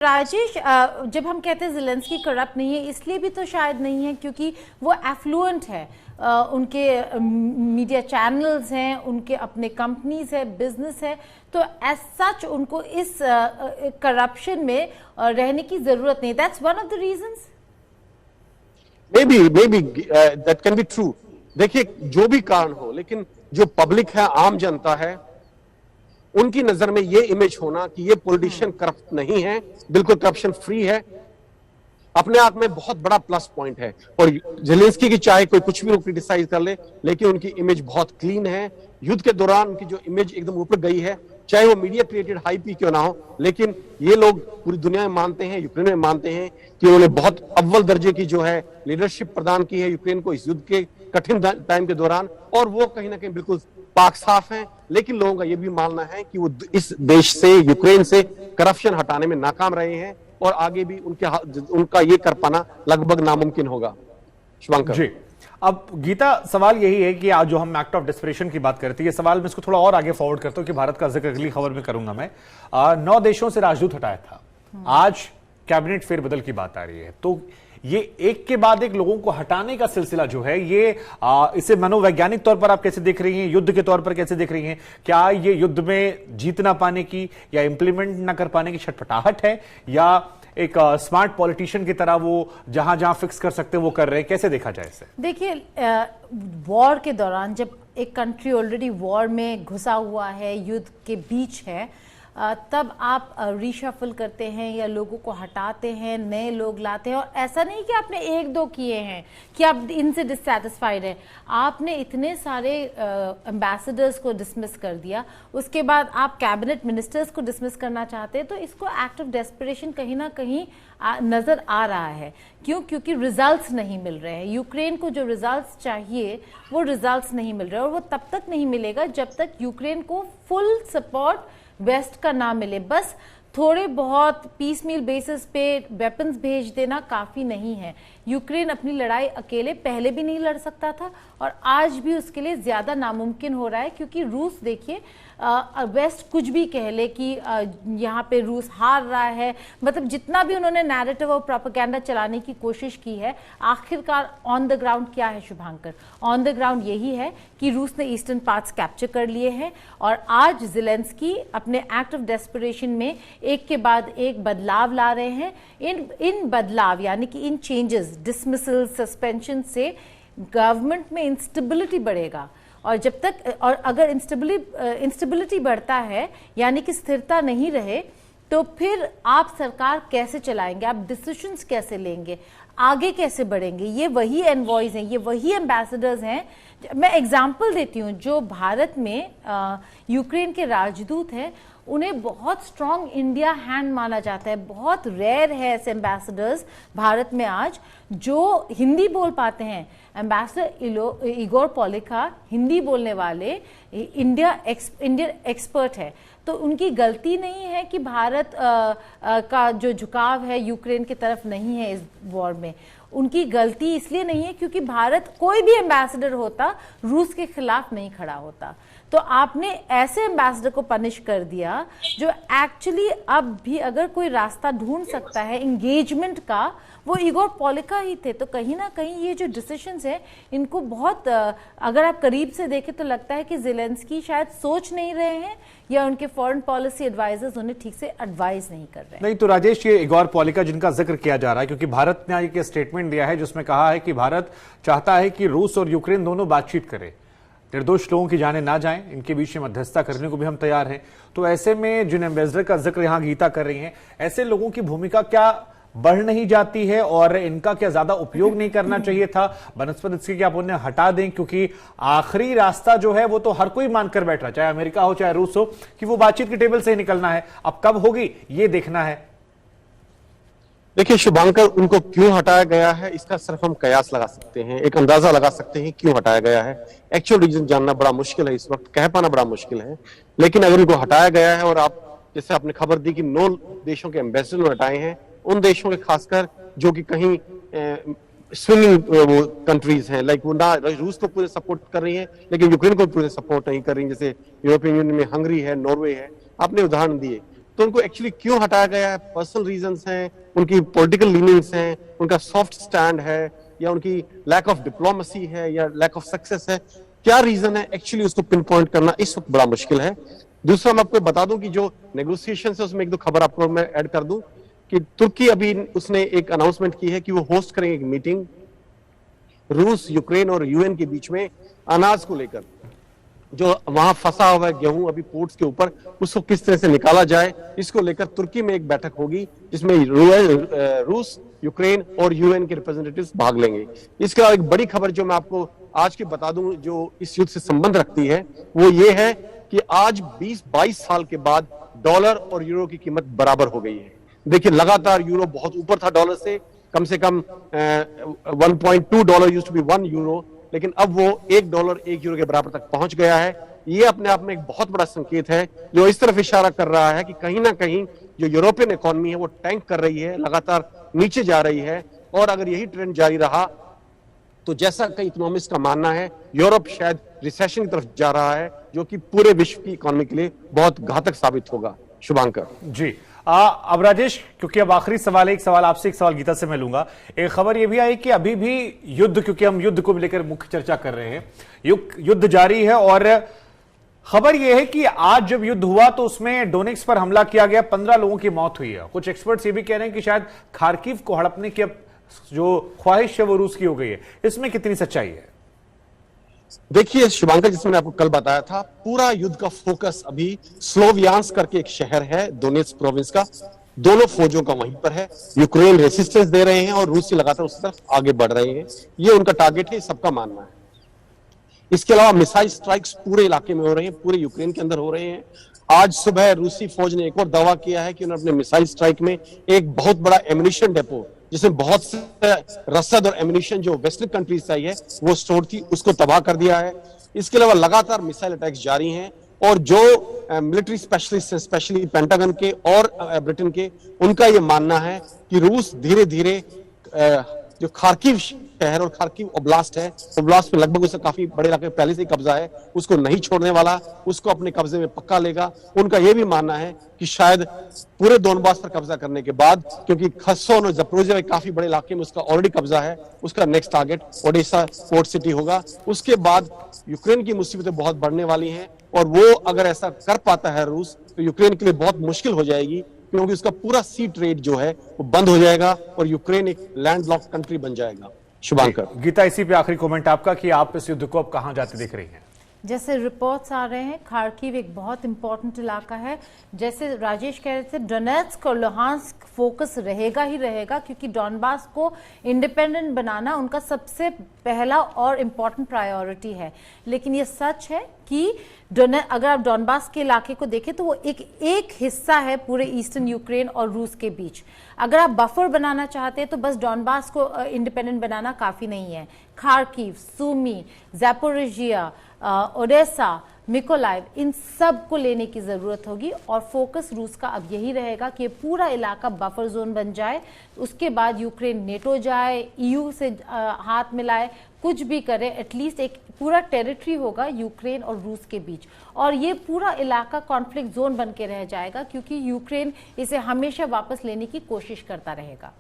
राजेश, जब हम कहते हैं ज़ेलेंस्की करप्ट नहीं है, इसलिए भी तो शायद नहीं है क्योंकि वो एफ्लुएंट है। उनके मीडिया चैनल्स हैं, उनके अपने कंपनीज है, बिजनेस है, तो एज सच उनको इस करप्शन में रहने की जरूरत नहीं। That's one of the reasons. May be that can be true. देखिए, जो भी कारण हो, लेकिन जो पब्लिक है, आम जनता है, उनकी नजर में ये इमेज होना कि ये पॉलिटिशियन करप्ट नहीं है, बिल्कुल करप्शन फ्री है, अपने आप में बहुत बड़ा प्लस पॉइंट है। और ज़ेलेंस्की की चाहे कोई कुछ भी क्रिटिसाइज कर ले, लेकिन उनकी इमेज बहुत क्लीन है। युद्ध के दौरान उनकी जो इमेज एकदम ऊपर गई है, चाहे वो मीडिया क्रिएटेड हाइप ही क्यों ना हो, लेकिन ये लोग पूरी दुनिया में मानते हैं, यूक्रेन में मानते हैं कि उन्होंने बहुत अव्वल दर्जे की जो है लीडरशिप प्रदान की है यूक्रेन को इस युद्ध के कठिन टाइम के दौरान, और वो कहीं ना कहीं बिल्कुल पाक साफ हैं। लेकिन लोगों का यह भी मानना है कि वो इस देश से, यूक्रेन से करप्शन हटाने में नाकाम रहे हैं और आगे भी उनका ये कर पाना लगभग नामुमकिन होगा। शुभंकर जी, अब गीता, सवाल यही है कि आज जो हम एक्ट ऑफ डेस्परेशन की बात करते हैं, ये सवाल मैं इसको थोड़ा और आगे फॉरवर्ड करता हूं कि भारत का जिक्र अगली खबर में करूंगा मैं। 9 देशों से राजदूत हटाया था, आज कैबिनेट फेरबदल की बात आ रही है, तो ये एक के बाद एक लोगों को हटाने का सिलसिला जो है, ये इसे मनोवैज्ञानिक तौर पर आप कैसे देख रही हैं, युद्ध के तौर पर कैसे देख रही हैं? क्या ये युद्ध में जीत ना पाने की या इंप्लीमेंट ना कर पाने की छटपटाहट है, या एक स्मार्ट पॉलिटिशियन की तरह वो जहां जहां फिक्स कर सकते हैं वो कर रहे हैं? कैसे देखा जाए इसे? देखिए, वॉर के दौरान जब एक कंट्री ऑलरेडी वॉर में घुसा हुआ है, युद्ध के बीच है, तब आप रीशफल करते हैं या लोगों को हटाते हैं, नए लोग लाते हैं। और ऐसा नहीं कि आपने 1-2 किए हैं कि आप इनसे डिससैटिस्फाइड हैं, आपने इतने सारे एम्बेसडर्स को डिसमिस कर दिया, उसके बाद आप कैबिनेट मिनिस्टर्स को डिसमिस करना चाहते हैं। तो इसको एक्ट ऑफ डेस्परेशन कहीं ना कहीं नजर आ रहा है। क्योंकि रिजल्ट्स नहीं मिल रहे हैं। यूक्रेन को जो रिजल्ट्स चाहिए वो रिजल्ट्स नहीं मिल रहे, और वो तब तक नहीं मिलेगा जब तक यूक्रेन को फुल सपोर्ट वेस्ट का ना मिले। बस थोड़े बहुत पीस मील बेसिस पे वेपन्स भेज देना काफी नहीं है। यूक्रेन अपनी लड़ाई अकेले पहले भी नहीं लड़ सकता था, और आज भी उसके लिए ज्यादा नामुमकिन हो रहा है, क्योंकि रूस, देखिए, वेस्ट कुछ भी कह ले कि यहाँ पे रूस हार रहा है, मतलब जितना भी उन्होंने नैरेटिव और प्रोपेगेंडा चलाने की कोशिश की है, आखिरकार ऑन द ग्राउंड क्या है शुभांकर? ऑन द ग्राउंड यही है कि रूस ने ईस्टर्न पार्ट्स कैप्चर कर लिए हैं, और आज ज़ेलेंस्की अपने एक्ट ऑफ डेस्परेशन में एक के बाद एक बदलाव ला रहे हैं। इन बदलाव यानी कि इन चेंजेस, डिसमिसल, सस्पेंशन से गवर्नमेंट में इंस्टेबिलिटी बढ़ेगा, और जब तक, और अगर इंस्टेबिलिटी बढ़ता है यानी कि स्थिरता नहीं रहे, तो फिर आप सरकार कैसे चलाएंगे, आप डिसीजंस कैसे लेंगे, आगे कैसे बढ़ेंगे? ये वही एनवॉयज हैं, ये वही एम्बेसडर्स हैं। मैं एग्जांपल देती हूँ, जो भारत में यूक्रेन के राजदूत हैं, उन्हें बहुत स्ट्रॉन्ग इंडिया हैंड माना जाता है। बहुत रेयर है ऐसे एम्बेसडर्स भारत में आज जो हिंदी बोल पाते हैं। एम्बेसडर इगोर पॉलिका हिंदी बोलने वाले इंडियन एक्सपर्ट है। तो उनकी गलती नहीं है कि भारत का जो झुकाव है यूक्रेन की तरफ नहीं है इस वॉर में। उनकी गलती इसलिए नहीं है क्योंकि भारत, कोई भी एम्बेसडर होता, रूस के खिलाफ नहीं खड़ा होता। तो आपने ऐसे एम्बेसडर को पनिश कर दिया जो एक्चुअली अब भी अगर कोई रास्ता ढूंढ सकता है एंगेजमेंट का, वो इगोर पॉलिका ही थे। तो कहीं ना कहीं ये जो डिसीजंस है, इनको बहुत, अगर आप करीब से देखें तो लगता है कि ज़ेलेंस्की शायद सोच नहीं रहे हैं, या उनके फॉरेन पॉलिसी एडवाइजर्स उन्हें ठीक से एडवाइज नहीं कर रहे हैं। नहीं तो राजेश, ये इगोर पॉलिका जिनका जिक्र किया जा रहा है, क्योंकि भारत ने एक स्टेटमेंट दिया है जिसमें कहा है कि भारत चाहता है कि रूस और यूक्रेन दोनों बातचीत करें, निर्दोष लोगों की जानें ना जाएं, इनके बीच में मध्यस्थता करने को भी हम तैयार हैं। तो ऐसे में जिन एम्बेसडर का जिक्र यहां गीता कर रही हैं, ऐसे लोगों की भूमिका क्या बढ़ नहीं जाती है, और इनका क्या ज्यादा उपयोग नहीं करना चाहिए था बनस्पत इसके कि आप उन्हें हटा दें? क्योंकि आखिरी रास्ता जो है वो तो हर कोई मानकर बैठ रहा है, चाहे अमेरिका हो चाहे रूस हो, कि वो बातचीत की टेबल से ही निकलना है। अब कब होगी ये देखना है। देखिए शुभांकर, उनको क्यों हटाया गया है इसका सिर्फ हम कयास लगा सकते हैं, एक अंदाजा लगा सकते हैं क्यों हटाया गया है। एक्चुअल रीजन जानना बड़ा मुश्किल है, इस वक्त कह पाना बड़ा मुश्किल है। लेकिन अगर उनको हटाया गया है, और आप जैसे आपने खबर दी कि 9 देशों के एम्बेसडर हटाए हैं, उन देशों के खासकर जो कि कहीं स्विंगिंग वो कंट्रीज हैं, लाइक वो ना रूस को पूरे सपोर्ट कर रही हैं लेकिन यूक्रेन को पूरे सपोर्ट नहीं कर रही, जैसे यूरोपियन यूनियन में हंगरी है, नॉर्वे है, आपने उदाहरण दिए। तो उनको एक्चुअली क्यों हटाया गया है? पर्सनल रीजंस हैं, उनकी पॉलिटिकल लीनिंग्स हैं, उनका सॉफ्ट स्टैंड है, या उनकी लैक ऑफ डिप्लोमेसी है, या लैक ऑफ सक्सेस है? क्या रीजन है एक्चुअली, उसको पिन पॉइंट करना इस वक्त बड़ा मुश्किल है। दूसरा मैं आपको बता दूं कि जो नेगोशिएशन है उसमें एक दो खबर आपको मैं ऐड कर दूं कि तुर्की अभी उसने एक अनाउंसमेंट की है कि वो होस्ट करेंगे एक मीटिंग रूस, यूक्रेन और यूएन के बीच में अनाज को लेकर। जो वहां फंसा हुआ है गेहूं अभी पोर्ट्स के ऊपर, उसको किस तरह से निकाला जाए, इसको लेकर तुर्की में एक बैठक होगी जिसमें रूस, यूक्रेन और यूएन के रिप्रेजेंटेटिव्स भाग लेंगे। इसका एक बड़ी खबर जो मैं आपको आज की बता दूं, जो इस युद्ध से संबंध रखती है, वो ये है कि आज 20-22 साल के बाद डॉलर और यूरो की कीमत बराबर हो गई है। देखिए, लगातार यूरो बहुत ऊपर था डॉलर से, कम 1.2 dollar used to be 1 euro, लेकिन अब वो $1 1 यूरो के बराबर तक पहुंच गया है। ये अपने आप में एक बहुत बड़ा संकेत है जो इस तरफ इशारा कर रहा है कि कहीं ना कहीं जो यूरोपियन इकोनॉमी है वो टैंक कर रही है, लगातार नीचे जा रही है। और अगर यही ट्रेंड जारी रहा तो जैसा कई इकोनॉमिस्ट का मानना है, यूरोप शायद रिसेशन की तरफ जा रहा है, जो कि पूरे विश्व की इकोनॉमी के लिए बहुत घातक साबित होगा। शुभांकर जी, अब राजेश, क्योंकि अब आखिरी सवाल है, एक सवाल आपसे, एक सवाल गीता से मैं लूंगा। एक खबर यह भी आई कि अभी भी युद्ध, क्योंकि हम युद्ध को लेकर मुख्य चर्चा कर रहे हैं, युद्ध जारी है, और खबर यह है कि आज जब युद्ध हुआ तो उसमें डोनेक्स पर हमला किया गया, 15 लोगों की मौत हुई है। कुछ एक्सपर्ट्स ये भी कह रहे हैं कि शायद खार्किव को हड़पने की अब जो ख्वाहिश है वो रूस की हो गई है। इसमें कितनी सच्चाई है? देखिए शुभांकर, जिसमें मैंने आपको कल बताया था, पूरा युद्ध का फोकस अभी स्लोवियांस्क करके एक शहर है दोनेत्स्क प्रोविंस का, दोनों फौजों का वहीं पर है। यूक्रेन रेसिस्टेंस दे रहे हैं और रूसी लगातार उस तरफ आगे बढ़ रहे हैं। ये उनका टारगेट है, सबका मानना है। इसके अलावा मिसाइल स्ट्राइक्स पूरे इलाके में हो रहे हैं, पूरे यूक्रेन के अंदर हो रहे हैं। आज सुबह रूसी फौज ने एक और दावा किया है कि उन्होंने अपने मिसाइल स्ट्राइक में एक बहुत बड़ा एम्युनिशन डेपो, जिसमें बहुत से रसद और एम्युनिशन जो वेस्टर्न कंट्रीज से आई है वो स्टोर थी, उसको तबाह कर दिया है। इसके अलावा लगातार मिसाइल अटैक्स जारी हैं, और जो मिलिट्री स्पेशलिस्ट हैं, स्पेशली पेंटागन के और ब्रिटेन के, उनका ये मानना है कि रूस धीरे धीरे जो खार्किव शहर और खार्किव ओब्लास्ट है, ओब्लास्ट में लगभग उससे काफी बड़े इलाके पहले से ही कब्जा है, उसको नहीं छोड़ने वाला, उसको अपने कब्जे में पक्का लेगा। उनका यह भी मानना है कि शायद पूरे डोनबास पर कब्जा करने के बाद, क्योंकि खर्सन और ज़पोरिज़िया में काफी बड़े इलाके में उसका ऑलरेडी कब्जा है, उसका next target Odessa port city होगा। उसके बाद यूक्रेन की मुसीबतें बहुत बढ़ने वाली हैं, और वो अगर ऐसा कर पाता है रूस, तो यूक्रेन के लिए बहुत मुश्किल हो जाएगी, क्योंकि उसका पूरा सी ट्रेड जो है वो बंद हो जाएगा और यूक्रेन एक लैंडलॉक्ड कंट्री बन जाएगा। शुभांकर। गीता, इसी पे आखिरी कमेंट आपका कि आप इस युद्ध को अब कहां जाते देख रही हैं? जैसे रिपोर्ट्स आ रहे हैं, खार्किव एक बहुत इंपॉर्टेंट इलाका है। जैसे राजेश कह रहे थे, डोनेट्स्क और लुहांस्क फोकस रहेगा ही रहेगा, क्योंकि डॉनबास को इंडिपेंडेंट बनाना उनका सबसे पहला और इम्पॉर्टेंट प्रायोरिटी है। लेकिन ये सच है कि अगर आप डॉनबास के इलाके को देखें तो वो एक हिस्सा है पूरे ईस्टर्न यूक्रेन और रूस के बीच। अगर आप बफर बनाना चाहते हैं तो बस डॉनबास को इंडिपेंडेंट बनाना काफी नहीं है। खार्किव, सूमी, ज़पोरिज़िया, ओडेसा, मिकोलाइव, इन सब को लेने की जरूरत होगी, और फोकस रूस का अब यही रहेगा कि पूरा इलाका बफर जोन बन जाए। उसके बाद यूक्रेन नेटो जाए, ईयू से हाथ मिलाए, कुछ भी करे, एटलीस्ट एक पूरा टेरिटरी होगा यूक्रेन और रूस के बीच, और ये पूरा इलाका कॉन्फ्लिक्ट जोन बन के रह जाएगा, क्योंकि यूक्रेन इसे हमेशा वापस लेने की कोशिश करता रहेगा।